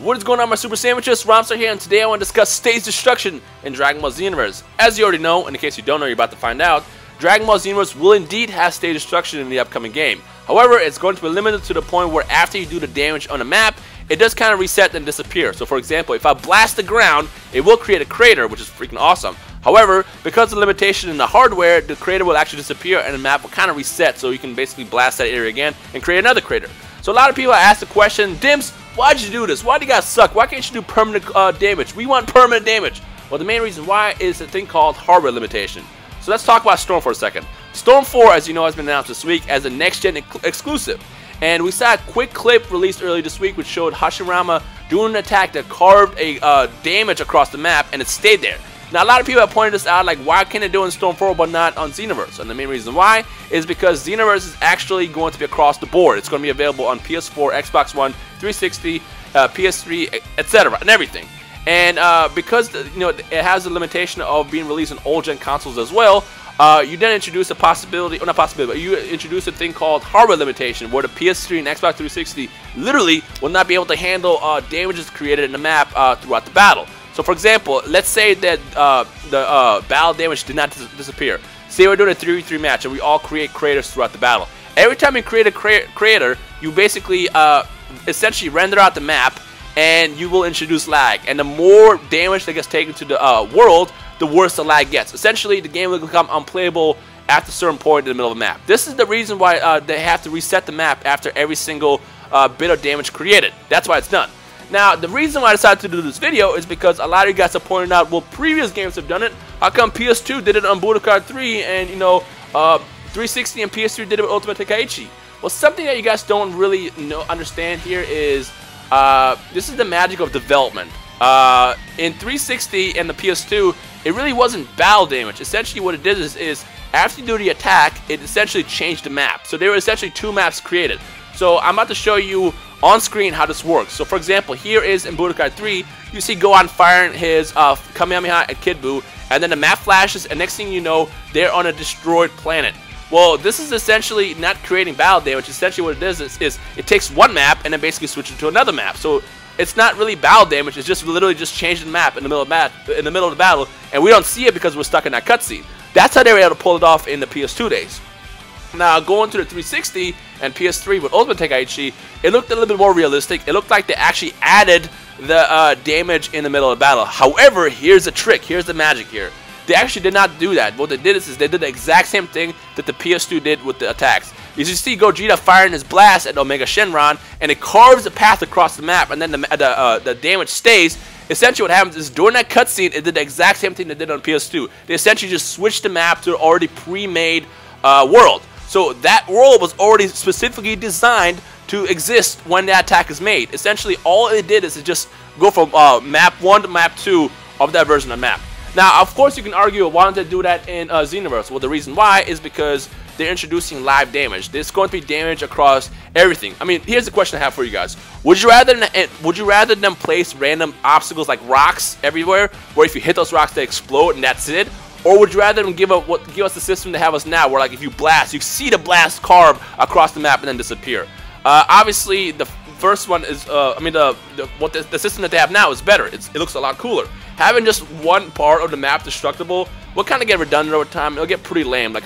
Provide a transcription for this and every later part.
What is going on, my super sandwiches? Rhymestyle here, and today I want to discuss stage destruction in Dragon Ball Xenoverse. As you already know, and in case you don't know, you're about to find out, Dragon Ball Xenoverse will indeed have stage destruction in the upcoming game. However, it's going to be limited to the point where after you do the damage on the map, it does kind of reset and disappear. So for example, if I blast the ground, it will create a crater, which is freaking awesome. However, because of the limitation in the hardware, the crater will actually disappear and the map will kind of reset, so you can basically blast that area again and create another crater. So a lot of people ask the question, Dims, why'd you do this? Why do you guys suck? Why can't you do permanent damage? We want permanent damage. Well, the main reason why is a thing called hardware limitation. So let's talk about Storm for a second. Storm 4, as you know, has been announced this week as a next-gen exclusive. And we saw a quick clip released earlier this week which showed Hashirama doing an attack that carved a damage across the map, and it stayed there. Now, a lot of people have pointed this out, like, why can it do in Storm 4 but not on Xenoverse? And the main reason why is because Xenoverse is actually going to be across the board. It's going to be available on PS4, Xbox One, 360, PS3, etc., and everything. And because it has a limitation of being released on old-gen consoles as well, you then introduce a possibility, or not possibility, but you introduce a thing called hardware limitation, where the PS3 and Xbox 360 literally will not be able to handle damages created in the map throughout the battle. So for example, let's say that the battle damage did not disappear. Say we're doing a 3v3 match and we all create craters throughout the battle. Every time you create a crater, you basically essentially render out the map, and you will introduce lag. And the more damage that gets taken to the world, the worse the lag gets. Essentially, the game will become unplayable after a certain point in the middle of the map. This is the reason why they have to reset the map after every single bit of damage created. That's why it's done. Now, the reason why I decided to do this video is because a lot of you guys have pointed out, well, previous games have done it. How come PS2 did it on Budokai 3 and, 360 and PS3 did it with Ultimate Tenkaichi? Well, something that you guys don't really understand here is this is the magic of development. In 360 and the PS2, it really wasn't battle damage. Essentially what it did is after you do the attack, it essentially changed the map. So there were essentially two maps created. So I'm about to show you on screen how this works. So for example, here is in Budokai 3, you see Gohan firing his Kamehameha at Kid Buu, and then the map flashes, and next thing you know, they're on a destroyed planet. Well, this is essentially not creating battle damage. Essentially what it does is it takes one map and then basically switches to another map. So it's not really battle damage, it's just literally just changing the map in the middle of the battle, and we don't see it because we're stuck in that cutscene. That's how they were able to pull it off in the PS2 days. Now, going to the 360 and PS3 with Ultimate Tenkaichi, it looked a little bit more realistic. It looked like they actually added the damage in the middle of the battle. However, here's the trick. Here's the magic here. They actually did not do that. What they did is they did the exact same thing that the PS2 did with the attacks. You see Gogeta firing his blast at Omega Shenron, and it carves a path across the map, and then the damage stays. Essentially what happens is during that cutscene, it did the exact same thing they did on PS2. They essentially just switched the map to an already pre-made world. So that world was already specifically designed to exist when that attack is made. Essentially, all it did is it just go from map 1 to map 2 of that version of the map. Now, of course, you can argue why don't they do that in Xenoverse? Well, the reason why is because they're introducing live damage. There's going to be damage across everything. I mean, here's the question I have for you guys: Would you rather them place random obstacles like rocks everywhere, where if you hit those rocks they explode and that's it? Or would you rather them give us the system they have us now, where like if you blast, you see the blast carve across the map and then disappear? Obviously, the first one is, the system that they have now is better. It looks a lot cooler. Having just one part of the map destructible will kind of get redundant over time. It'll get pretty lame. Like,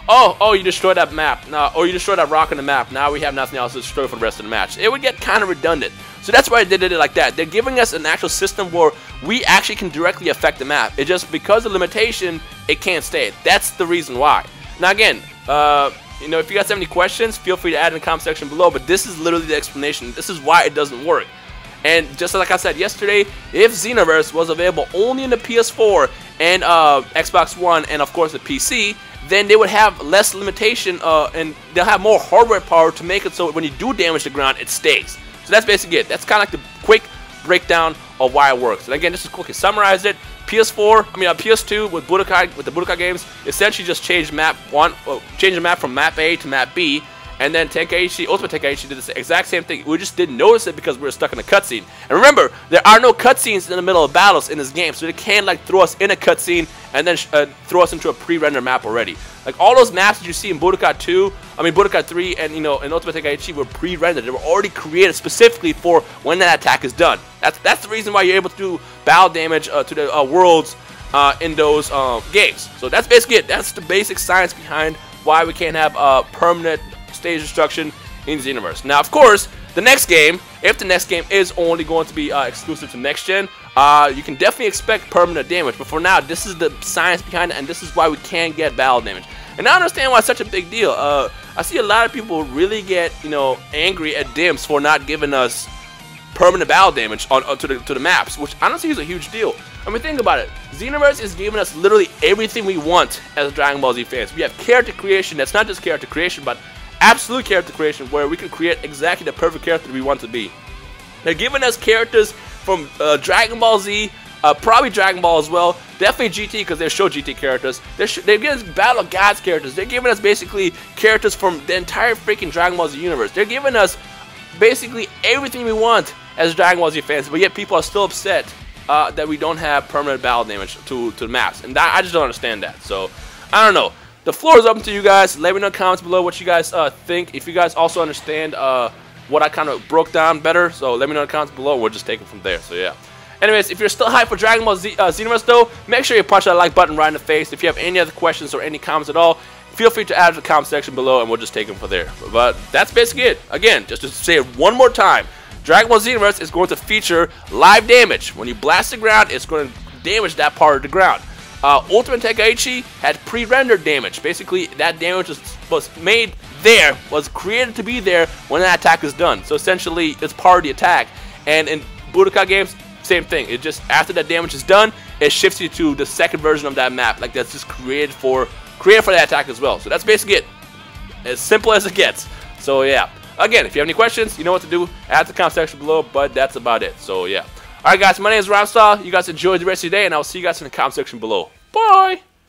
oh, you destroyed that map. Or you destroyed that rock on the map. Now we have nothing else to destroy for the rest of the match. It would get kind of redundant. So that's why they did it like that. They're giving us an actual system where we actually can directly affect the map. It just, because of limitation, it can't stay. That's the reason why. Now again, if you guys have any questions, feel free to add in the comment section below, but this is literally the explanation. This is why it doesn't work. And just like I said yesterday, if Xenoverse was available only in the PS4 and Xbox One and of course the PC, then they would have less limitation and they'll have more hardware power to make it so when you do damage the ground, it stays. So that's basically it. That's kind of like the quick breakdown of why it works. And again, just to quickly summarize it, PS2 with the Budokai games essentially just changed the map from map A to map B, And then Tenkaichi, Ultimate Tenkaichi did the exact same thing. We just didn't notice it because we were stuck in a cutscene. And remember, there are no cutscenes in the middle of battles in this game, so they can't like throw us in a cutscene and then throw us into a pre-rendered map already. Like all those maps that you see in Budokai 3, and in Ultimate Tenkaichi were pre-rendered. They were already created specifically for when that attack is done. That's the reason why you're able to do battle damage to the worlds in those games. So that's basically it. That's the basic science behind why we can't have permanent stage destruction in Xenoverse. Now, of course, the next game, if the next game is only going to be exclusive to next gen, you can definitely expect permanent damage. But for now, this is the science behind it, and this is why we can't get battle damage. And I understand why it's such a big deal. I see a lot of people really get angry at DIMS for not giving us permanent battle damage to the maps, which honestly is a huge deal. I mean, think about it. Xenoverse is giving us literally everything we want as Dragon Ball Z fans. We have character creation. That's not just character creation, but absolute character creation, where we can create exactly the perfect character we want to be. They're giving us characters from Dragon Ball Z, probably Dragon Ball as well, definitely GT because they show GT characters. They're giving us Battle of Gods characters. They're giving us basically characters from the entire freaking Dragon Ball Z universe. They're giving us basically everything we want as Dragon Ball Z fans, but yet people are still upset that we don't have permanent battle damage to the maps, and I just don't understand that. So I don't know. The floor is open to you guys. Let me know in the comments below what you guys think. If you guys also understand what I kind of broke down better, so let me know in the comments below. We'll just take it from there. So yeah. Anyways, if you're still hyped for Dragon Ball Xenoverse though, make sure you punch that like button right in the face. If you have any other questions or any comments at all, feel free to add to the comment section below, and we'll just take them from there. But that's basically it. Again, just to say it one more time, Dragon Ball Xenoverse is going to feature live damage. When you blast the ground, it's going to damage that part of the ground. Ultimate Tenkaichi had pre-rendered damage. Basically, that damage was made there, was created to be there when that attack is done. So essentially, it's part of the attack. And in Budokai games, same thing. It just, after that damage is done, it shifts you to the second version of that map. Like, that's just created for that attack as well. So that's basically it. As simple as it gets. So yeah. Again, if you have any questions, you know what to do. Add to the comment section below, but that's about it. So yeah. Alright guys, my name is Rhymestyle. You guys enjoy the rest of your day, and I'll see you guys in the comment section below. Bye!